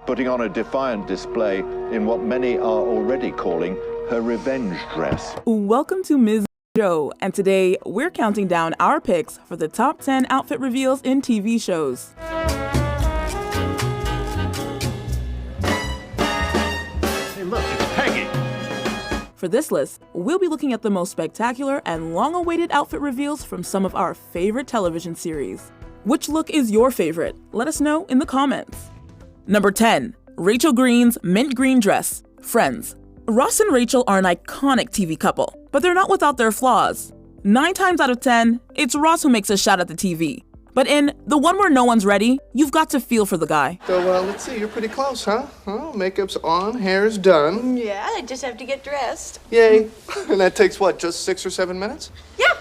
putting on a defiant display in what many are already calling her revenge dress. Welcome to Ms. Joe, and today we're counting down our picks for the top 10 outfit reveals in TV shows. Hey look, it's Peggy! For this list, we'll be looking at the most spectacular and long-awaited outfit reveals from some of our favorite television series. Which look is your favorite? Let us know in the comments. Number 10. Rachel Green's mint green dress. Friends. Ross and Rachel are an iconic TV couple, but they're not without their flaws. 9 times out of 10, it's Ross who makes a shot at the TV. But in The One Where No One's Ready, you've got to feel for the guy. So, let's see, you're pretty close, huh? Makeup's on, hair's done. Yeah, I just have to get dressed. Yay. And that takes, what, just 6 or 7 minutes? Yeah,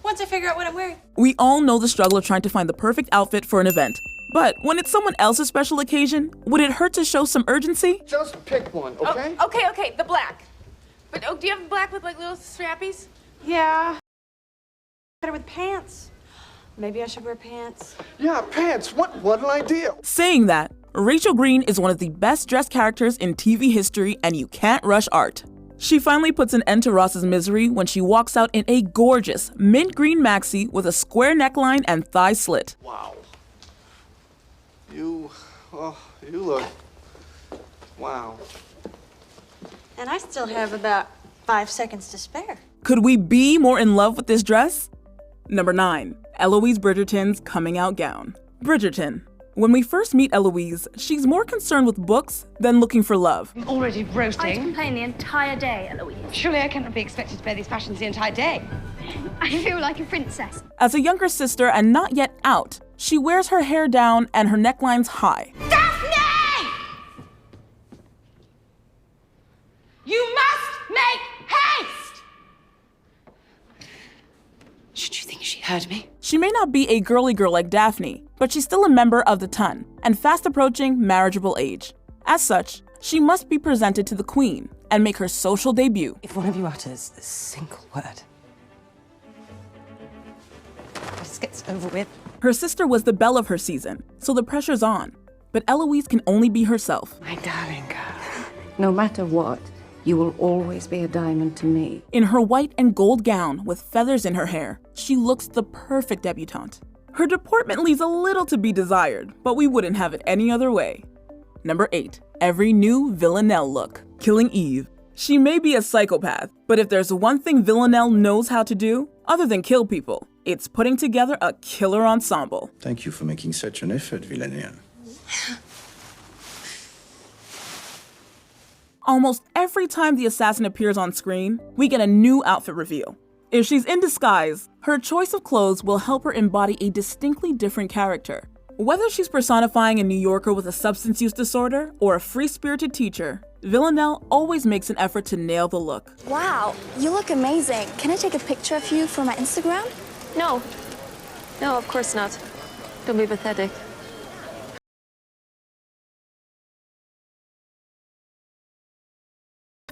once I figure out what I'm wearing. We all know the struggle of trying to find the perfect outfit for an event. But when it's someone else's special occasion, would it hurt to show some urgency? Just pick one, okay? Oh, okay, the black. But, do you have black with, like, little strappies? Yeah. Better with pants. Maybe I should wear pants. Yeah, pants. What an idea. Saying that, Rachel Green is one of the best dressed characters in TV history, and you can't rush art. She finally puts an end to Ross's misery when she walks out in a gorgeous mint green maxi with a square neckline and thigh slit. Wow. You look, wow. And I still have about 5 seconds to spare. Could we be more in love with this dress? Number 9. Eloise Bridgerton's coming out gown. Bridgerton. When we first meet Eloise, she's more concerned with books than looking for love. I'm already roasting. I complain the entire day, Eloise. Surely I cannot be expected to wear these fashions the entire day. I feel like a princess. As a younger sister and not yet out, she wears her hair down and her necklines high. Daphne! You must make haste! Should you think she heard me? She may not be a girly girl like Daphne, but she's still a member of the ton and fast approaching marriageable age. As such, she must be presented to the queen and make her social debut. If one of you utters a single word, this gets over with. Her sister was the belle of her season, so the pressure's on. But Eloise can only be herself. My darling girl, no matter what, you will always be a diamond to me. In her white and gold gown with feathers in her hair, she looks the perfect debutante. Her deportment leaves a little to be desired, but we wouldn't have it any other way. Number 8. Every new Villanelle look. Killing Eve. She may be a psychopath, but if there's one thing Villanelle knows how to do, other than kill people, it's putting together a killer ensemble. Thank you for making such an effort, Villanelle. Almost every time the assassin appears on screen, we get a new outfit reveal. If she's in disguise, her choice of clothes will help her embody a distinctly different character. Whether she's personifying a New Yorker with a substance use disorder or a free-spirited teacher, Villanelle always makes an effort to nail the look. Wow, you look amazing. Can I take a picture of you for my Instagram? No, of course not. Don't be pathetic.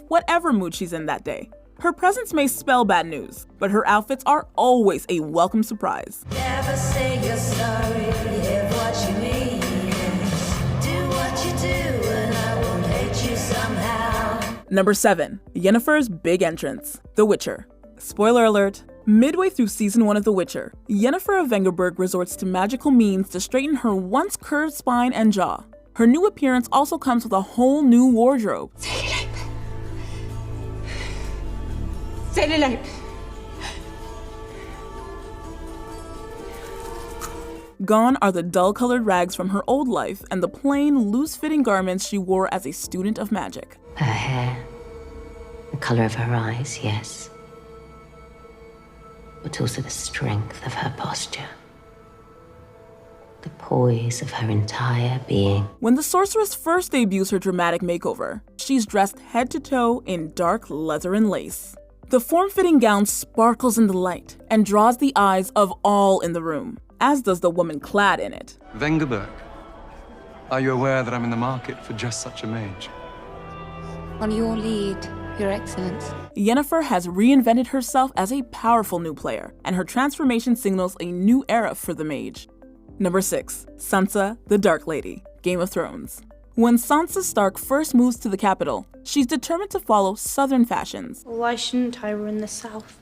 Whatever mood she's in that day. Her presence may spell bad news, but her outfits are always a welcome surprise. Never say you're sorry if what you mean is do what you do and I won't hate you somehow. Number 7. Yennefer's big entrance. The Witcher. Spoiler alert. Midway through season 1 of The Witcher, Yennefer of Vengerberg resorts to magical means to straighten her once curved spine and jaw. Her new appearance also comes with a whole new wardrobe. Gone are the dull-colored rags from her old life and the plain, loose-fitting garments she wore as a student of magic. Her hair, the color of her eyes, yes, but also the strength of her posture, the poise of her entire being. When the sorceress first debuts her dramatic makeover, she's dressed head to toe in dark leather and lace. The form-fitting gown sparkles in the light and draws the eyes of all in the room, as does the woman clad in it. Vengerberg, are you aware that I'm in the market for just such a mage? On your lead, Your Excellence. Yennefer has reinvented herself as a powerful new player, and her transformation signals a new era for the mage. Number 6. Sansa, the Dark Lady. Game of Thrones. When Sansa Stark first moves to the capital, she's determined to follow Southern fashions. Why shouldn't I run the South?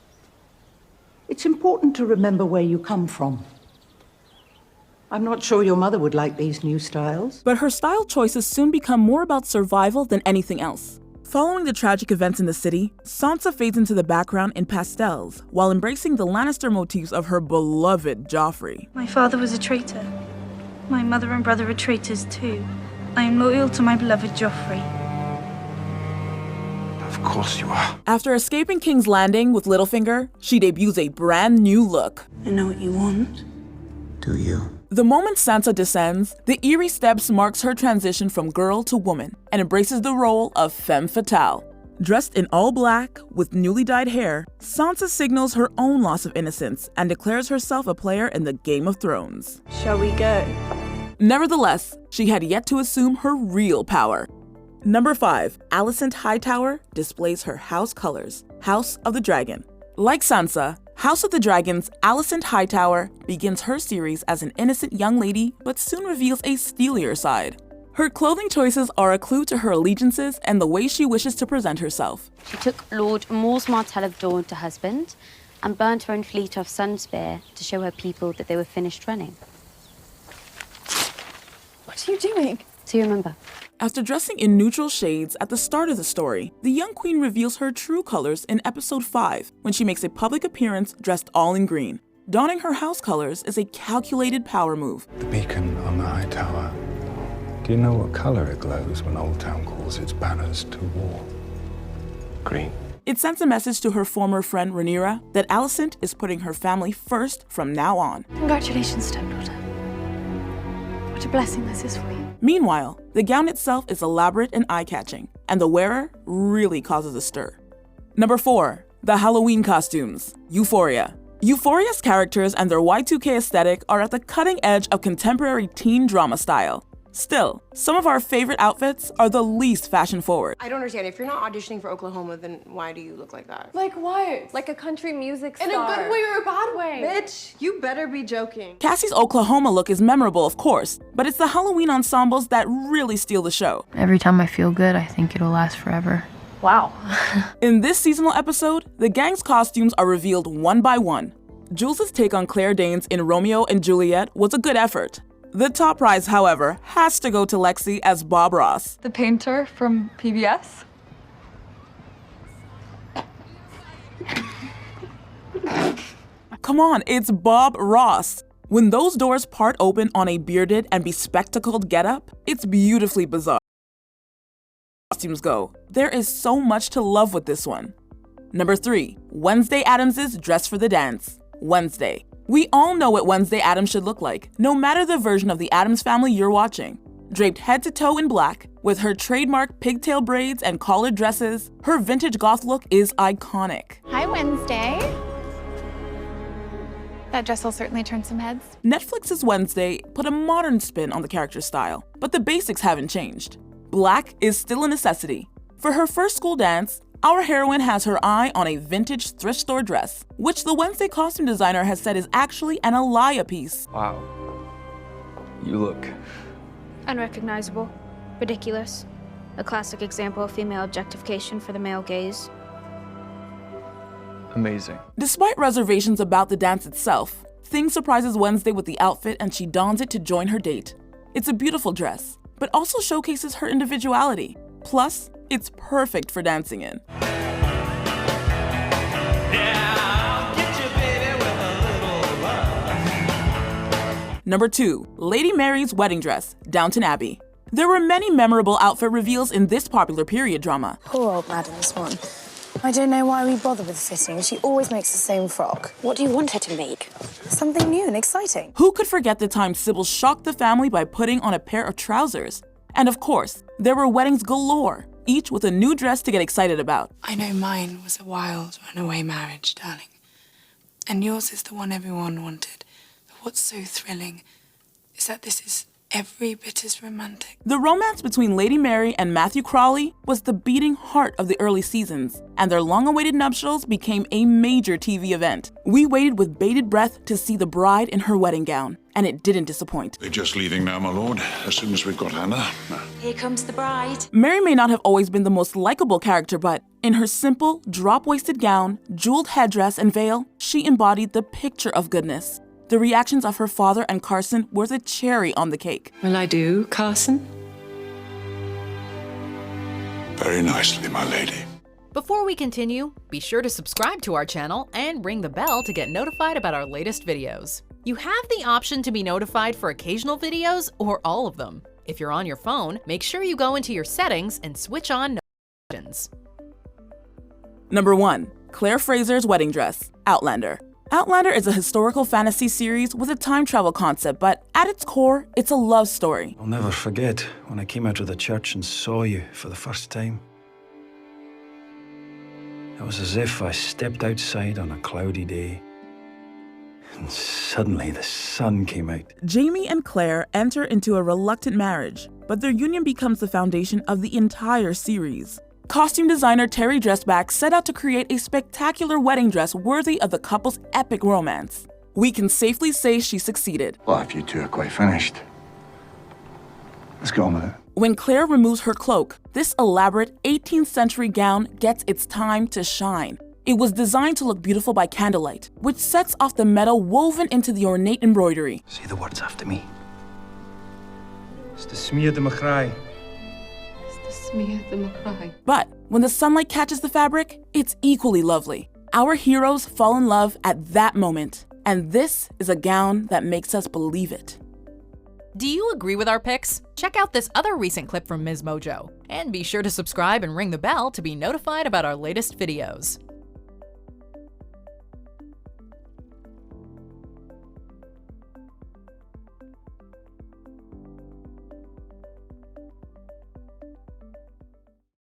It's important to remember where you come from. I'm not sure your mother would like these new styles. But her style choices soon become more about survival than anything else. Following the tragic events in the city, Sansa fades into the background in pastels while embracing the Lannister motifs of her beloved Joffrey. My father was a traitor. My mother and brother are traitors too. I am loyal to my beloved Joffrey. Of course you are. After escaping King's Landing with Littlefinger, she debuts a brand new look. I know what you want. Do you? The moment Sansa descends, the eerie steps marks her transition from girl to woman and embraces the role of femme fatale. Dressed in all black with newly dyed hair, Sansa signals her own loss of innocence and declares herself a player in the Game of Thrones. Shall we go? Nevertheless, she had yet to assume her real power. Number 5. Alicent Hightower displays her house colors, House of the Dragon. Like Sansa, House of the Dragon's Alicent Hightower begins her series as an innocent young lady but soon reveals a steelier side. Her clothing choices are a clue to her allegiances and the way she wishes to present herself. She took Lord Mors Martell of Dawn to husband and burnt her own fleet off Sunspear to show her people that they were finished running. What are you doing? So you remember? After dressing in neutral shades at the start of the story, the young queen reveals her true colors in episode 5 when she makes a public appearance dressed all in green. Donning her house colors is a calculated power move. The beacon on the high tower. Do you know what color it glows when Old Town calls its banners to war? Green. It sends a message to her former friend Rhaenyra that Alicent is putting her family first from now on. Congratulations, stepdaughter. What a blessing this is for you. Meanwhile, the gown itself is elaborate and eye-catching, and the wearer really causes a stir. Number 4. The Halloween costumes. Euphoria. Euphoria's characters and their Y2K aesthetic are at the cutting edge of contemporary teen drama style. Still, some of our favorite outfits are the least fashion-forward. I don't understand. If you're not auditioning for Oklahoma, then why do you look like that? Like what? Like a country music star. In a good way or a bad way? Bitch, you better be joking. Cassie's Oklahoma look is memorable, of course, but it's the Halloween ensembles that really steal the show. Every time I feel good, I think it'll last forever. Wow. In this seasonal episode, the gang's costumes are revealed one by one. Jules' take on Claire Danes in Romeo and Juliet was a good effort. The top prize, however, has to go to Lexi as Bob Ross. The painter from PBS? Come on, it's Bob Ross. When those doors part open on a bearded and bespectacled getup, it's beautifully bizarre. Costumes go. There is so much to love with this one. Number 3. Wednesday Addams' Dress for the Dance. Wednesday. We all know what Wednesday Addams should look like, no matter the version of the Addams family you're watching. Draped head to toe in black, with her trademark pigtail braids and collared dresses, her vintage goth look is iconic. Hi, Wednesday. That dress will certainly turn some heads. Netflix's Wednesday put a modern spin on the character's style, but the basics haven't changed. Black is still a necessity. For her first school dance, our heroine has her eye on a vintage thrift store dress, which the Wednesday costume designer has said is actually an Alaya piece. Wow. You look... Unrecognizable. Ridiculous. A classic example of female objectification for the male gaze. amazing. Despite reservations about the dance itself, Thing surprises Wednesday with the outfit and she dons it to join her date. It's a beautiful dress, but also showcases her individuality. Plus, it's perfect for dancing in. Number 2. Lady Mary's Wedding Dress, Downton Abbey. There were many memorable outfit reveals in this popular period drama. Poor old Madam Swan. I don't know why we bother with fitting. She always makes the same frock. What do you want her to make? Something new and exciting. Who could forget the time Sybil shocked the family by putting on a pair of trousers? And of course, there were weddings galore, each with a new dress to get excited about. I know mine was a wild runaway marriage, darling. And yours is the one everyone wanted. But what's so thrilling is that this is every bit as romantic. The romance between Lady Mary and Matthew Crawley was the beating heart of the early seasons, and their long-awaited nuptials became a major TV event. We waited with bated breath to see the bride in her wedding gown, and it didn't disappoint. We're just leaving now, my lord, as soon as we've got Hannah. Here comes the bride. Mary may not have always been the most likable character, but in her simple, drop-waisted gown, jeweled headdress, and veil, she embodied the picture of goodness. The reactions of her father and Carson were the cherry on the cake. Will I do, Carson? Very nicely, my lady. Before we continue, be sure to subscribe to our channel and ring the bell to get notified about our latest videos. You have the option to be notified for occasional videos or all of them. If you're on your phone, make sure you go into your settings and switch on notifications. Number 1. Claire Fraser's wedding dress, Outlander. Outlander is a historical fantasy series with a time travel concept, but at its core, it's a love story. I'll never forget when I came out of the church and saw you for the first time. It was as if I stepped outside on a cloudy day, and suddenly the sun came out. Jamie and Claire enter into a reluctant marriage, but their union becomes the foundation of the entire series. Costume designer Terry Dressback set out to create a spectacular wedding dress worthy of the couple's epic romance. We can safely say she succeeded. Well, if you two are quite finished, let's go on with it. When Claire removes her cloak, this elaborate 18th century gown gets its time to shine. It was designed to look beautiful by candlelight, which sets off the metal woven into the ornate embroidery. Say the words after me. It's the smear de McCry. But when the sunlight catches the fabric, it's equally lovely. Our heroes fall in love at that moment, and this is a gown that makes us believe it. Do you agree with our picks? Check out this other recent clip from Ms. Mojo, and be sure to subscribe and ring the bell to be notified about our latest videos.